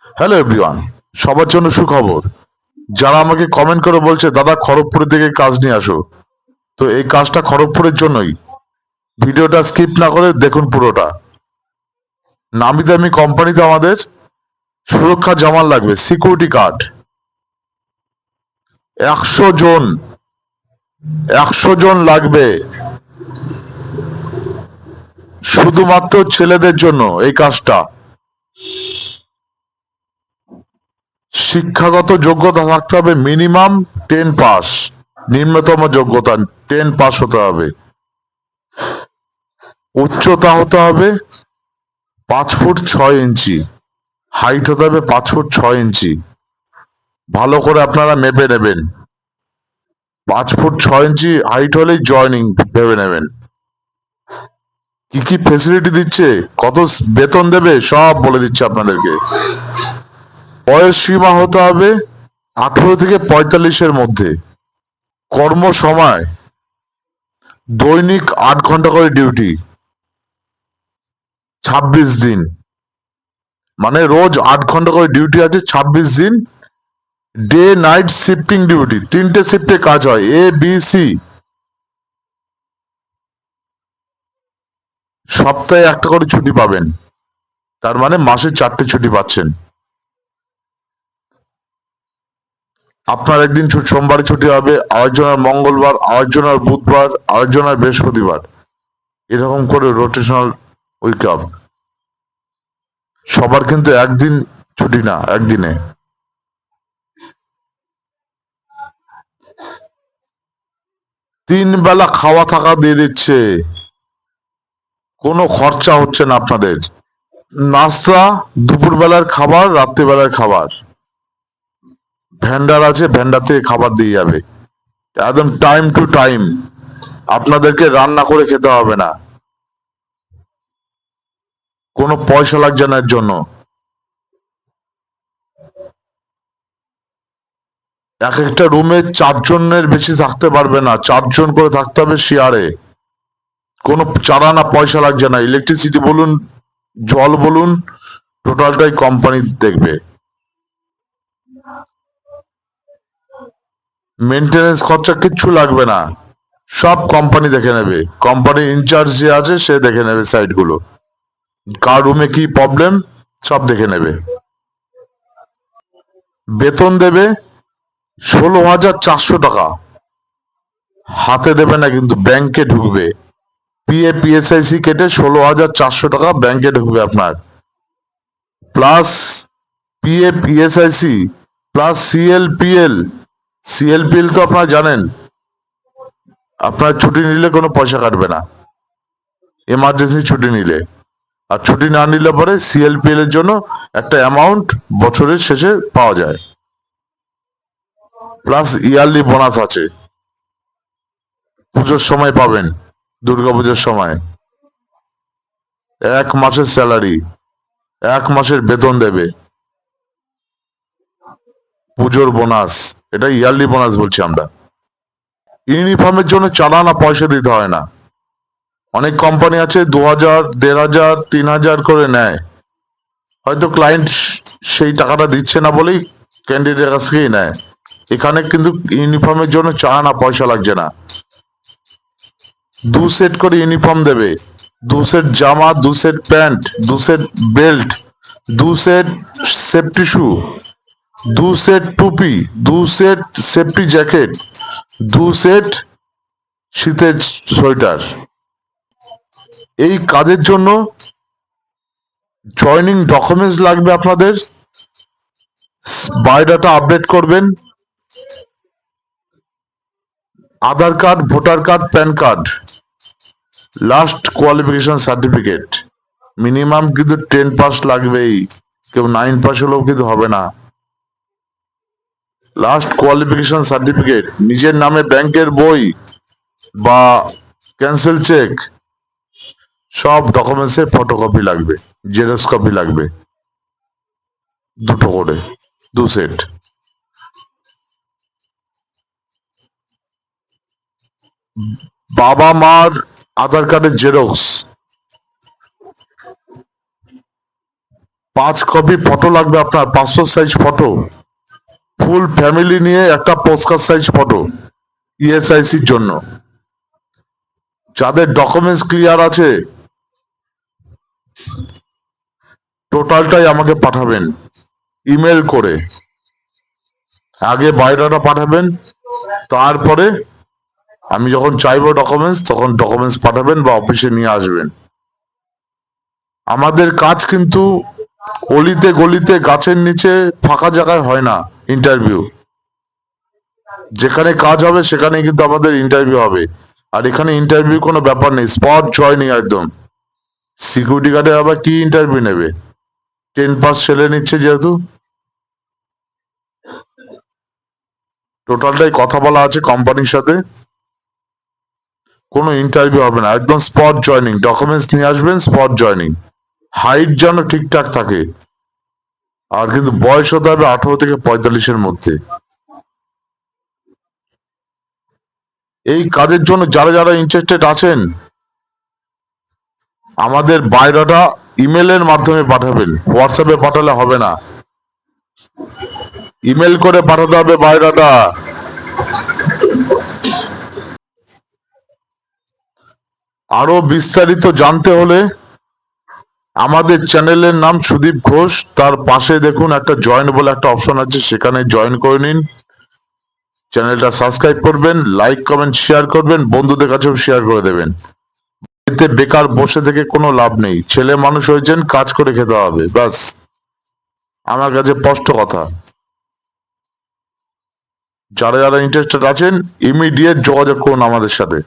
Hello everyone, সবার জন্য সুখবর। যারা আমাকে কমেন্ট করে বলছে দাদা খড়গপুরের দিকে কাজ নিয়ে আসো, তো এই কাজটা খড়গপুরের জন্যই। ভিডিওটা স্কিপ না করে দেখুন পুরোটা। নামি দামি কোম্পানিতে আমাদের সুরক্ষা জামাল লাগবে, সিকিউরিটি গার্ড। 100 জন, 100 জন লাগবে শুধুমাত্র ছেলেদের জন্য এই কাজটা। শিক্ষাগত যোগ্যতা থাকতে হবে মিনিমাম 10 পাস, নিম্নতম যোগ্যতা 10 পাস হতে হবে। উচ্চতা হতে হবে 5 ফুট 6 ইঞ্চি, হাইট হতে হবে 5 ফুট 6 ইঞ্চি। ভালো করে আপনারা মেপে নেবেন, 5 ফুট 6 ইঞ্চি হাইট হলেই জয়নিং ভেবে নেবেন। কি কি ফেসিলিটি দিচ্ছে, কত বেতন দেবে, সব বলে দিচ্ছে আপনাদেরকে। বয়স সীমা হতে হবে 18 থেকে 45-এর মধ্যে। কর্ম সময় দৈনিক 8 ঘন্টা করে ডিউটি, 26 দিন। মানে রোজ 8 ঘন্টা করে ডিউটি আছে 26 দিন। ডে নাইট শিফটিং ডিউটি, 3টে শিফটে কাজ হয়, ABC। সপ্তাহে একটা করে ছুটি পাবেন, তার মানে মাসে 4টে ছুটি পাচ্ছেন। আপনার একদিন সোমবারে ছুটি হবে, আরেকজনের মঙ্গলবার, আরেকজনের বুধবার, আরেকজনের বৃহস্পতিবার, এরকম করে রোটেশনাল উইক অফ। সবার কিন্তু একদিন ছুটি না, একদিনে। 3 বেলা খাওয়া থাকা দিয়ে দিচ্ছে, কোনো খরচা হচ্ছে না আপনাদের। নাস্তা, দুপুরবেলার খাবার, রাত্রিবেলার খাবার, ভেন্ডার আছে, ভেন্ডার থেকে খাবার দিয়ে যাবে একদম টাইম টু টাইম। আপনাদেরকে রান্না করে খেতে হবে না, কোনো পয়সা লাগছে না এর জন্য। এক একটা রুমে 4 জনের বেশি থাকতে পারবে না, 4 জন করে থাকতে হবে শেয়ারে। কোনো চারা না পয়সা লাগছে না, ইলেকট্রিসিটি বলুন, জল বলুন, টোটালটাই কোম্পানি দেখবে। মেনটেনেন্স খরচা কিচ্ছু লাগবে না, সব কোম্পানি দেখে নেবে। কোম্পানির ইনচার্জ যে আছে সে দেখে নেবে সাইট গুলো, কার রুমে কি প্রবলেম সব দেখে নেবে। বেতন দেবে 16,400 টাকা, হাতে দেবে না কিন্তু, ব্যাংকে ঢুকবে। PF PSIC কেটে 16,400 টাকা ব্যাংকে ঢুকবে আপনার, plus PF PSIC plus CLPL তো আপনারা জানেন। আপনার ছুটি নিলে কোনো পয়সা কাটবে না, এমার্জেন্সি ছুটি নিলে। আর ছুটি না নিলে পরে CLPL এর জন্য একটা অ্যামাউন্ট বছরের শেষে পাওয়া যায়, প্লাস ইয়ারলি বোনাস আছে। পুজোর সময় পাবেন, দুর্গাপুজোর সময় 1 মাসের স্যালারি, 1 মাসের বেতন দেবে, পুজোর বোনাস, এটা ইয়ারলি বোনাস বলছি আমরা। ইউনিফর্মের জন্য চালান পয়সা দিতে হয় না। অনেক কোম্পানি আছে 2,000, 1,500, 3,000 করে নেয়, হয়তো ক্লায়েন্ট সেই টাকাটা দিচ্ছে না বলেই ক্যান্ডিডেটের কাছ থেকেই নেয়। এখানে কিন্তু ইউনিফর্মের জন্য চালান পয়সা লাগছে না। 2 সেট করে ইউনিফর্ম দেবে, 2 সেট জামা, 2 set pant, 2 set belt, 2 set safety শু, 2 সেট টুপি, 2 সেট সেফটি জ্যাকেট, 2 সেট শীতের সোয়েটার। এই কাজের জন্য জয়নিং ডকুমেন্টস লাগবে আপনাদের। বায়োডাটা আপডেট করবেন, Aadhaar card, voter card, PAN card, last qualification certificate. Minimum কিন্তু 10 পাস লাগবেই, কেউ 9 পাস হলেও কিন্তু হবে না। লাস্ট কোয়ালিফিকেশন সার্টিফিকেট, নিজের নামে ব্যাংকের বই বা ক্যান্সেল চেক, সব ডকুমেন্টসের ফটোকপি লাগবে, জেরক্স কপি লাগবে, 2টো করে, 2 সেট। বাবা মার আধার কার্ডের জেরক্স, 5 কপি ফটো লাগবে আপনার, passport size photo, full family নিয়ে একটা পোস্টকার্ড সাইজ ফটো ইএসআইসির জন্য। যাদের ডকুমেন্টস ক্লিয়ার আছে টোটালটাই আমাকে পাঠাবেন ইমেল করে। আগে বায়োডাটা পাঠাবেন, তারপরে আমি যখন চাইবো ডকুমেন্টস তখন ডকুমেন্টস পাঠাবেন বা অফিসে নিয়ে আসবেন। আমাদের কাজ কিন্তু অলিতে গলিতে গাছের নিচে ফাঁকা জায়গায় হয় না ইন্টারভিউ। যেখানে কাজ হবে সেখানে কিন্তু আমাদের ইন্টারভিউ হবে। আর এখানে ইন্টারভিউ কোনো ব্যাপার নেই, স্পট জয়নিং একদম। সিকিউরিটি গার্ডে আবার কি ইন্টারভিউ নেবে? 10 পাস ছেলে নিচ্ছে যেহেতু। টোটালটাই কথা বলা আছে কোম্পানির সাথে, কোনো ইন্টারভিউ হবে না, একদম স্পট জয়নিং। ডকুমেন্টস নিয়ে আসবেন, স্পট জয়নিং। হাইট যেন ঠিকঠাক থাকে, আর কিন্তু বয়স হতে হবে 18 থেকে 45-এর মধ্যে। এই কাজের জন্য যারা যারা ইন্টারেস্টেড আছেন আমাদের বায়োডাটা ইমেলের মাধ্যমে পাঠাবেন, হোয়াটসঅ্যাপে পাঠালে হবে না, ইমেল করে পাঠাতে হবে বায়োডাটা। আরো বিস্তারিত জানতে হলে আমাদের চ্যানেলের নাম সুদীপ ঘোষ, তার পাশে দেখুন একটা জয়েন বলে একটা অপশন আছে, সেখানে জয়েন করে নিন। চ্যানেলটা সাবস্ক্রাইব করবেন, লাইক কমেন্ট শেয়ার করবেন, বন্ধুদের কাছেও শেয়ার করে দেবেন। এতে বেকার বসে থেকে কোনো লাভ নেই, ছেলে মানুষ হয়েছেন, কাজ করে খেতে হবে, ব্যাস। আমার কাছে স্পষ্ট কথা। যারা যারা ইন্টারেস্টেড আছেন ইমিডিয়েট যোগাযোগ করুন আমাদের সাথে।